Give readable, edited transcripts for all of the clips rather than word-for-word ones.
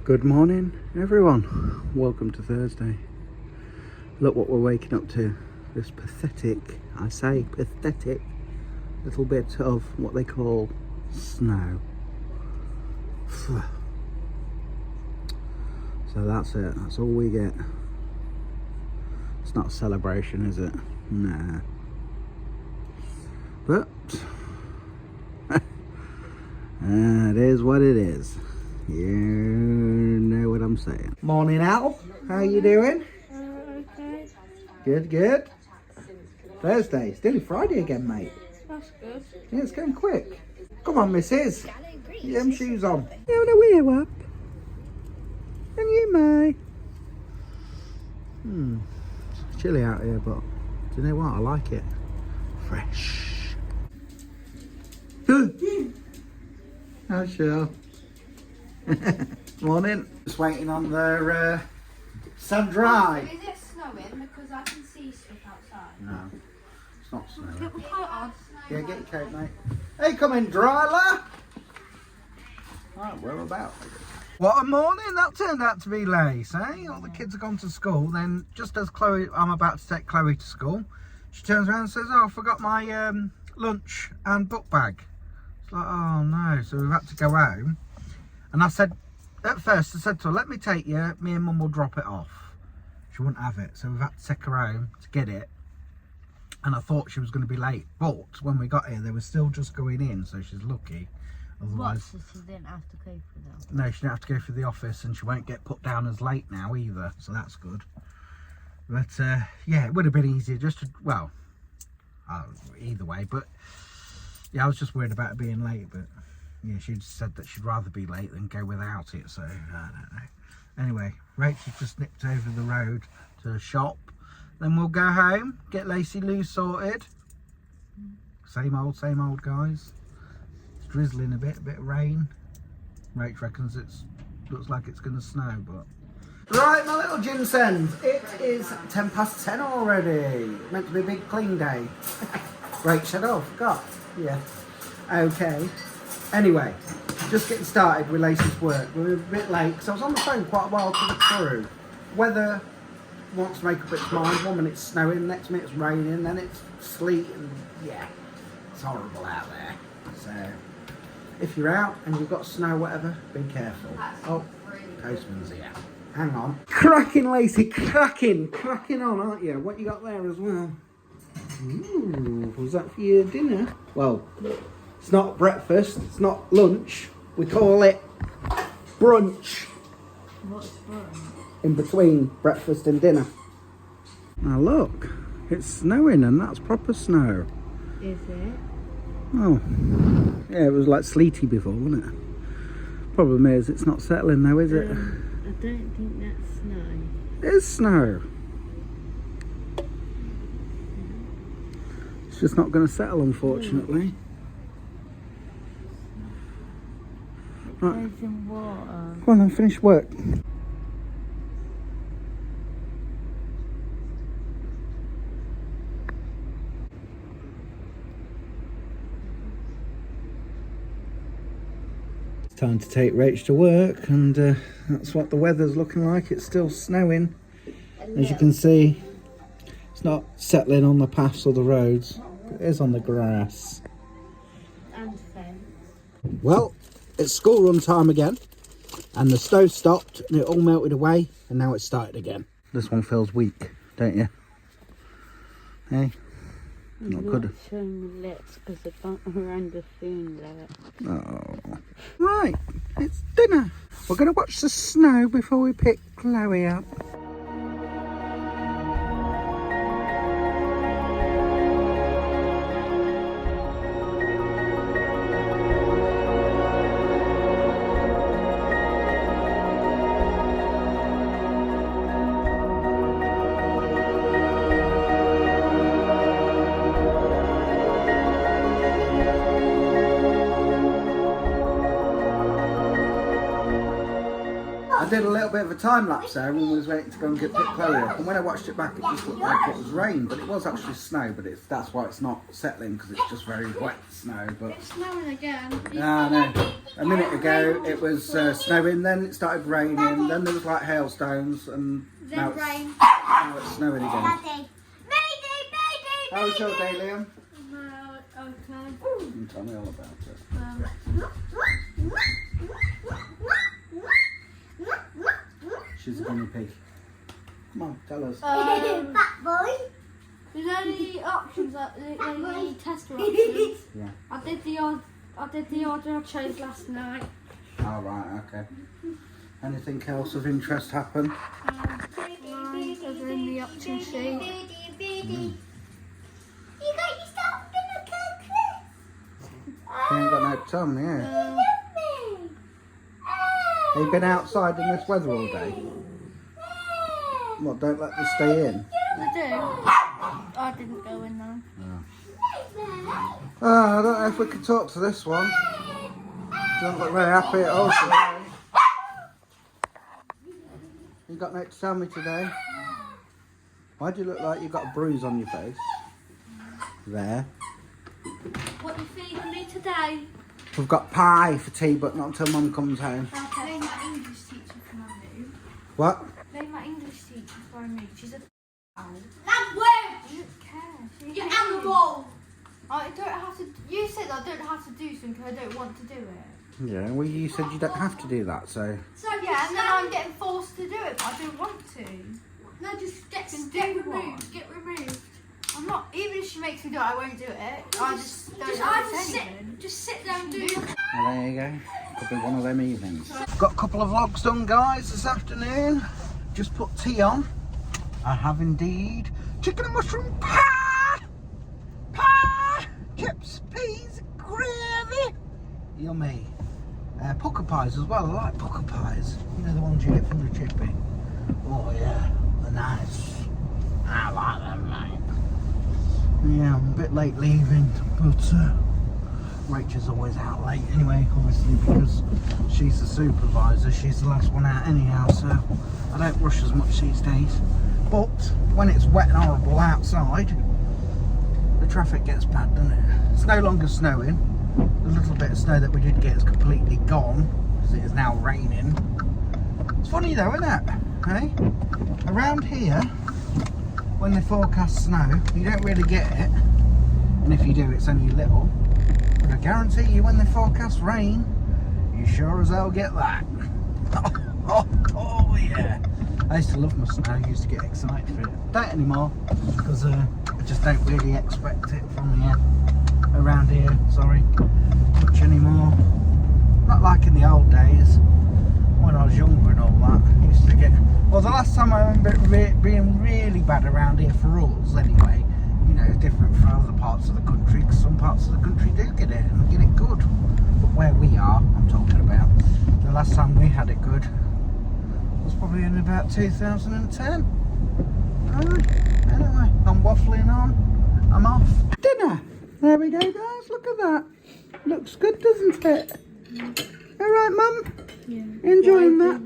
Good morning everyone, welcome to Thursday. Look what we're waking up to, this pathetic, I say pathetic, little bit of what they call snow. So that's it, that's all we get. It's not a celebration, is it? Nah. But it is what it is. You know what I'm saying. Morning Al, how you doing? Okay. Good. Thursday, it's nearly Friday again, mate. That's good. Yeah, it's going quick. Come on, missus. Get them shoes on. You want to wear up? And you may. It's chilly out here, but do you know what? I like it. Fresh. Oh, sure. Morning. Just waiting on the sun dry. Is it snowing? Because I can see stuff outside. No, it's not snowing. Get my coat on. Yeah, get your coat, mate. Hey, come in, Dryla. Right, we're about. What a morning that turned out to be, Lace, eh? All the kids have gone to school. Then, just as I'm about to take Chloe to school, she turns around and says, "Oh, I forgot my lunch and book bag." It's like, oh no. So we've had to go home. And I said, at first, I said to her, "Let me take you. Me and Mum will drop it off." She wouldn't have it. So we've had to take her home to get it. And I thought she was going to be late. But when we got here, they were still just going in. So she's lucky. Otherwise, So she didn't have to go for that? no, she didn't have to go through the office. And she won't get put down as late now either. So that's good. But yeah, it would have been easier just to, well, either way. But yeah, I was just worried about it being late. But yeah, she said that she'd rather be late than go without it. So I don't know. Anyway, Rachel just nipped over the road to the shop. Then we'll go home, get Lacey Lou sorted. Same old, guys. It's drizzling a bit of rain. Rach reckons looks like it's going to snow, but... Right, my little ginseng. It is 10:10 already. Meant to be a big clean day. Rach said, "Oh, forgot." Yeah. Okay. Anyway, just getting started with Lacey's work. We were a bit late because I was on the phone quite a while to the crew. Weather wants to make up its mind. 1 minute it's snowing, next minute it's raining, then it's sleet, and yeah, it's horrible out there. So if you're out and you've got snow, whatever, be careful. Oh, postman's here. Hang on. Cracking, Lacey, cracking on, aren't you? What you got there as well? Ooh, was that for your dinner? Well, it's not breakfast, it's not lunch. We call it brunch. What's brunch? In between breakfast and dinner. Now look, it's snowing and that's proper snow. Is it? Oh, yeah, it was like sleety before, wasn't it? Problem is, it's not settling though, is it? I don't think that's snow. It is snow. It's just not going to settle, unfortunately. Right. There's some water. Come on then, finish work. It's time to take Rach to work, and that's what the weather's looking like. It's still snowing. As you can see, it's not settling on the paths or the roads, but it is on the grass. And fence. Well, it's school run time again, and the snow stopped and it all melted away, and now it's started again. This one feels weak, don't you? Hey, not good. Showing my lips because I can't remember seeing that. Oh, right, it's dinner. We're going to watch the snow before we pick Chloe up. I did a little bit of a time lapse there when we was waiting to go and pick Chloe up, and when I watched it back it just looked like it was rain, but it was actually snow, but that's why it's not settling, because it's just very wet snow. But It's snowing again. no, a minute ago it was snowing, then it started raining, then there was like hailstones, and now it's snowing again. How was your day, Liam? Okay. Tell me all about it. She's a guinea pig. Come on, tell us. Fat boy. There's only options, only tester options. Yeah. I did the order I chose last night. Oh, right, okay. Anything else of interest happen? Those are in the option sheet. You got yourself in a cookie. You ain't got no to tell me, yeah. Have you been outside in this weather all day? What, don't let them stay in? I do. I didn't go in though. Oh, I don't know if we can talk to this one. Doesn't look very happy at all today. You got no to tell me today? Why do you look like you've got a bruise on your face? There. What are you feeding me today? We've got pie for tea, but not until Mum comes home. Okay. My English teacher from me. What? My English teacher from me. She's a Language. I don't care. You animal. I don't have to. You said I don't have to do something because I don't want to do it. Yeah, well, you said you don't have to do that, so... So yeah, and then I'm getting forced to do it, but I don't want to. No, just get removed. removed. Get removed. I'm not. Even if she makes me do it, I won't do it. I just don't Just, have to just say sit. anything. Just sit there and do it. Well, there you go. Could be one of them evenings. Got a couple of vlogs done, guys, this afternoon. Just put tea on. I have indeed. Chicken and mushroom pie! Pie! Chips, peas, gravy. Yummy. Pucker pies as well. I like pucker pies. You know, the ones you get from the chippy. Oh yeah, they're nice. I like them, mate. Yeah, I'm a bit late leaving, but Rachel's always out late anyway, obviously, because she's the supervisor. She's the last one out anyhow, so I don't rush as much these days. But when it's wet and horrible outside, the traffic gets bad, doesn't it? It's no longer snowing. The little bit of snow that we did get is completely gone, because it is now raining. It's funny though, isn't it? Hey? Around here, when they forecast snow, you don't really get it. And if you do, it's only little. But I guarantee you, when they forecast rain, you sure as hell get that. Oh yeah. I used to love my snow. I used to get excited for it. Don't anymore, because I just don't really expect it from here. Around here, sorry, much anymore. Not like in the old days when I was younger and all that. I used to get. Well, the last time I remember it being really bad around here for us, anyway. You know, different for other parts of the country, because some parts of the country do get it and get it good. But where we are, I'm talking about, the last time we had it good was probably in about 2010. Anyway, I'm waffling on. I'm off. Dinner. There we go, guys. Look at that. Looks good, doesn't it? All right, Mum. Yeah. Enjoying that.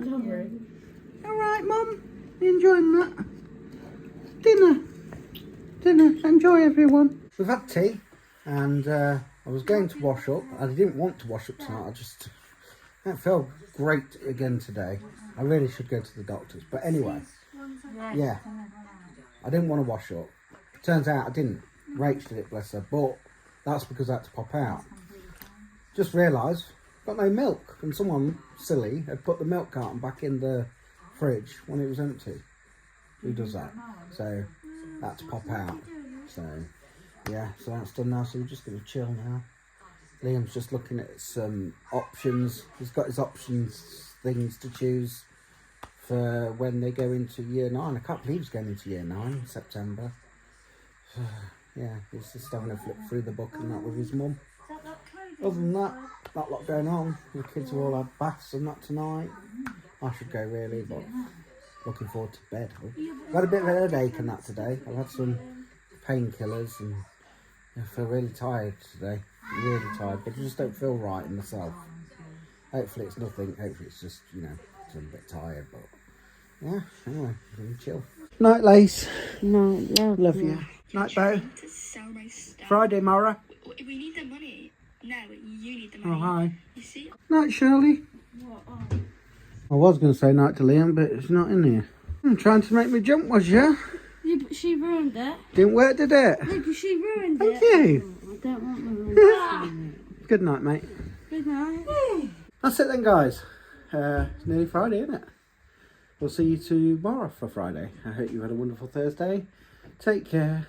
All right, Mum. Enjoying that. Dinner. Enjoy, everyone. We've had tea, and I was going to wash up. I didn't want to wash up tonight. I don't feel great again today. I really should go to the doctor's. But anyway, yeah, I didn't want to wash up. Turns out I didn't. Rach did it, bless her. But that's because I had to pop out. Just realised, got no milk. And someone silly had put the milk carton back in the fridge when it was empty. Who does that? So I had to pop out. So yeah, so that's done now. So we're just going to chill now. Liam's just looking at some options. He's got his options things to choose for when they go into year 9. I can't believe he's going into year 9 in September. Yeah, he's just having a flip through the book and that with his mum. Other than that, not a lot going on. The kids have all had baths and that tonight. I should go really, but looking forward to bed. I've had a bit of a headache and that today. I've had some painkillers and I feel really tired today. Really tired, but I just don't feel right in myself. Hopefully it's nothing. Hopefully it's just, you know, I'm a bit tired, but yeah, anyway, I'm gonna chill. Night, Lace. No, Love you. Night, Bo. To sell my stuff. Friday, Mara. We need the money. No, you need the Oh, money. hi. You see? Night, Shirley. I was going to say night to Liam, but it's not in here. Trying to make me jump, was you? Yeah, but she ruined it. Didn't work, did it? Look, she ruined Thank it. you. I don't want them. Good night, mate. Good night. That's it then, guys. It's nearly Friday, isn't it? We'll see you tomorrow for Friday. I hope you had a wonderful Thursday. Take care.